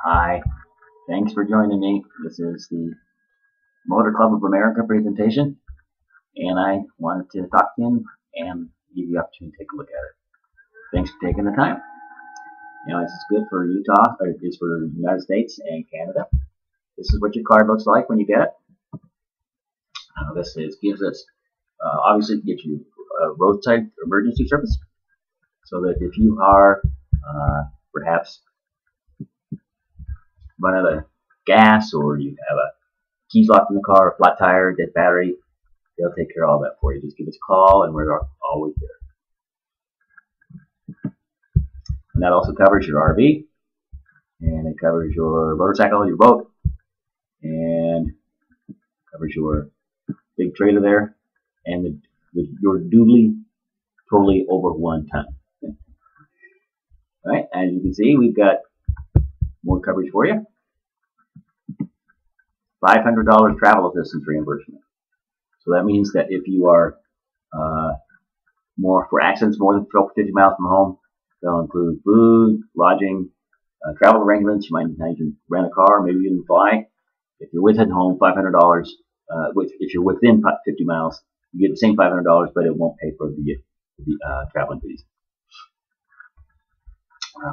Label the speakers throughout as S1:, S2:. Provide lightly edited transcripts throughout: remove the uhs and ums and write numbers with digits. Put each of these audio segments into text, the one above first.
S1: Hi, thanks for joining me. This is the Motor Club of America presentation, and I wanted to talk to you and give you the opportunity to take a look at it. Thanks for taking the time. This is good for Utah, or it's for the United States and Canada. This is what your card looks like when you get it. Gives us, obviously, it gives you roadside emergency service, so that if you are perhaps run out of gas, or you have a keys locked in the car, a flat tire, dead battery, they'll take care of all that for you. Just give us a call and we're always there. And that also covers your RV, and it covers your motorcycle, your boat, and covers your big trailer there, and your dually totally over 1 ton. Alright, as you can see, we've got more coverage for you. $500 travel assistance reimbursement. So that means that if you are for accidents more than 50 miles from home, they'll include food, lodging, travel arrangements. You might even rent a car, maybe even fly. If you're within home, $500. If you're within 50 miles, you get the same $500, but it won't pay for the traveling fees.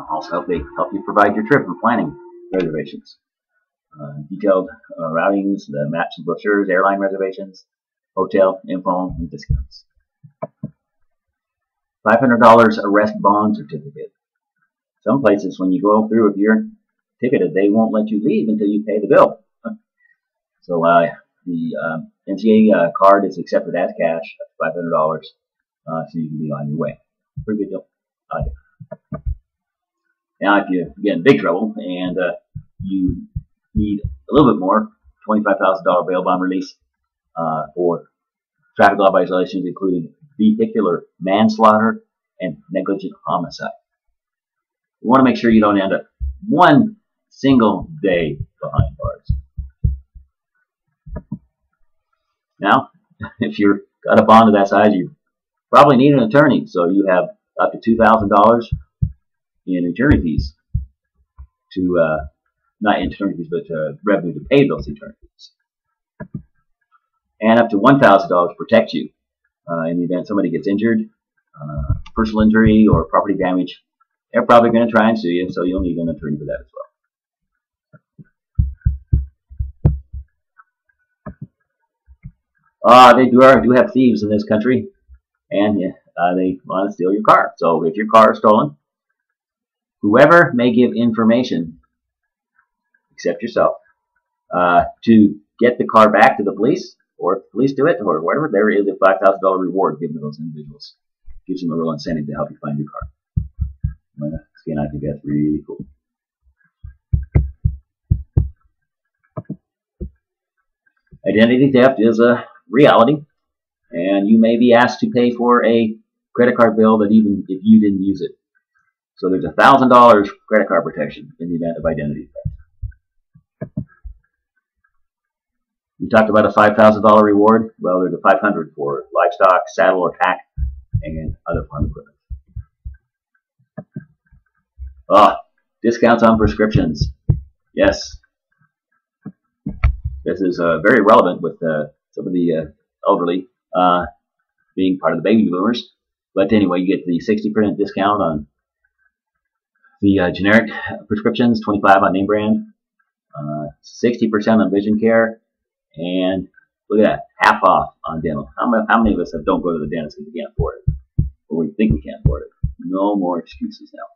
S1: Also, they help you provide your trip and planning reservations. Detailed routings, the maps and brochures, airline reservations, hotel info, and discounts. $500 arrest bond certificate. Some places, when you go through, if you're ticketed, they won't let you leave until you pay the bill. So the MTA card is accepted as cash, $500, so you can be on your way. Pretty good deal. Now, if you get in big trouble and you need a little bit more, $25,000 bail bond release for traffic law violations, including vehicular manslaughter and negligent homicide. You want to make sure you don't end up one single day behind bars. Now, if you've got a bond of that size, you probably need an attorney, so you have up to $2,000 in attorney fees to not attorney fees, but revenue to pay those attorney fees, and up to $1,000 to protect you in the event somebody gets injured, personal injury or property damage. They're probably going to try and sue you, so you'll need an attorney for that as well. They do have thieves in this country, and they want to steal your car. So if your car is stolen, whoever may give information, except yourself, to get the car back to the police, or if the police do it, or whatever, there is a $5,000 reward given to those individuals. Gives them a real incentive to help you find your car. And I think that's really cool. Identity theft is a reality, and you may be asked to pay for a credit card bill that even if you didn't use it. So there's $1,000 credit card protection in the event of identity theft. We talked about a $5,000 reward. Well, there's a $500 for livestock, saddle or pack, and other farm equipment. Discounts on prescriptions. Yes. This is very relevant with some of the elderly being part of the baby boomers. But anyway, you get the 60% discount on the generic prescriptions, 25% on name brand, 60% on vision care, and look at that, half off on dental. How many of us don't go to the dentist because we can't afford it, or we think we can't afford it? No more excuses now.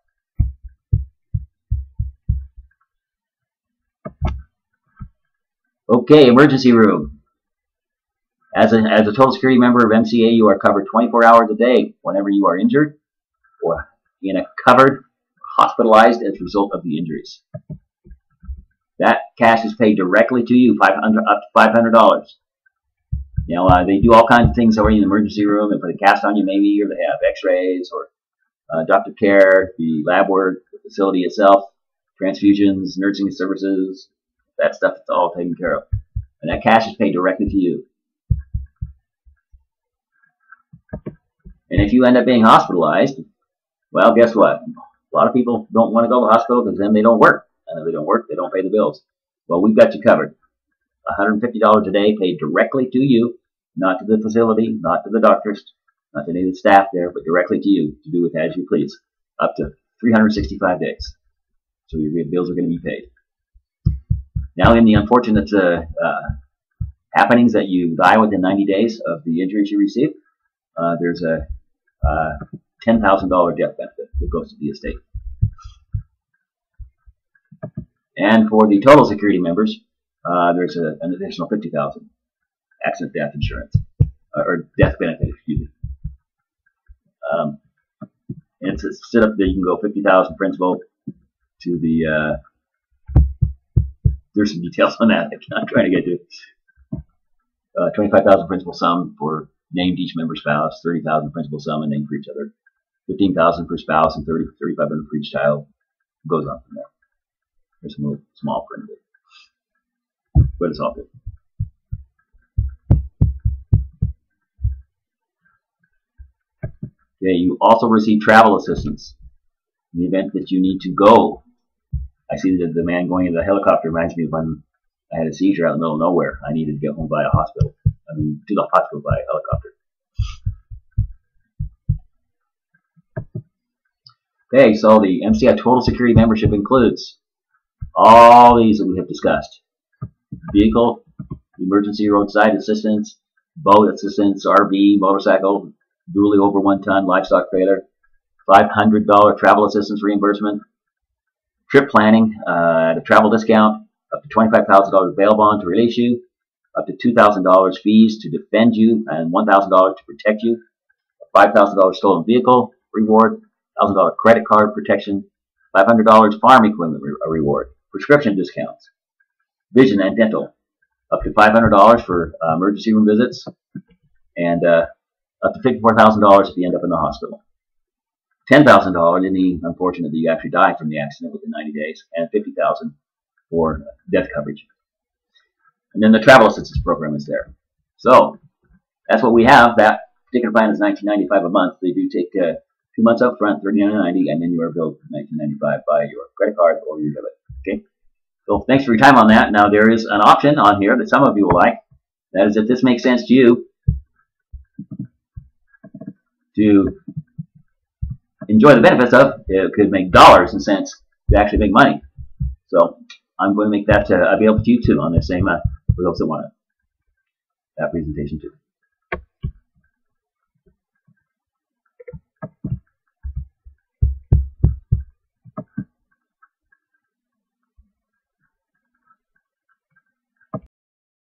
S1: Okay, emergency room. As a total security member of MCA, you are covered 24 hours a day whenever you are injured or in a covered, hospitalized as a result of the injuries. That cash is paid directly to you, up to $500. They do all kinds of things over in the emergency room. They put a cast on you maybe, or they have x-rays, or doctor care, the lab work, the facility itself, transfusions, nursing services, that stuff is all taken care of. And that cash is paid directly to you. And if you end up being hospitalized, well, guess what? A lot of people don't want to go to the hospital because then they don't work. And if they don't work, they don't pay the bills. Well, we've got you covered. $150 a day paid directly to you, not to the facility, not to the doctors, not to any of the staff there, but directly to you to do with as you please, up to 365 days. So your bills are going to be paid. Now, in the unfortunate happenings that you die within 90 days of the injuries you receive, there's a $10,000 death benefit that goes to the estate. And for the total security members, there's an additional $50,000 accident death insurance, or death benefit, excuse me. And it's set up that you can go $50,000 principal to the. There's some details on that I'm trying to get to. $25,000 principal sum for named each member spouse, $30,000 principal sum and named for each other, $15,000 per spouse, and $3,500 for each child. It goes on from there. There's some little small print of it, but it's all good. Okay, you also receive travel assistance in the event that you need to go. I see that the man going in the helicopter reminds me of when I had a seizure out in the middle of nowhere. I needed to get home by a hospital. I mean, to the hospital by a helicopter. Okay, so the MCI Total Security membership includes all these that we have discussed: vehicle, emergency roadside assistance, boat assistance, RV, motorcycle, dually over 1 ton, livestock trailer, $500 travel assistance reimbursement, trip planning at a travel discount, up to $25,000 bail bond to release you, up to $2,000 fees to defend you, and $1,000 to protect you, a $5,000 stolen vehicle reward, $1,000 credit card protection, $500 farm equipment reward, prescription discounts, vision and dental, up to $500 for emergency room visits, and up to $54,000 if you end up in the hospital. $10,000 in the unfortunate that you actually die from the accident within 90 days, and $50,000 for death coverage. And then the travel assistance program is there. So that's what we have. That particular plan is $19.95 a month. They do take 2 months up front, $39.90, and then you are billed $19.95 by your credit card or your debit. Okay. So thanks for your time on that. Now there is an option on here that some of you will like. That is, if this makes sense to you, to enjoy the benefits of, it could make dollars and cents to actually make money. So I'm going to make that available to you too on this same for those that want that presentation too.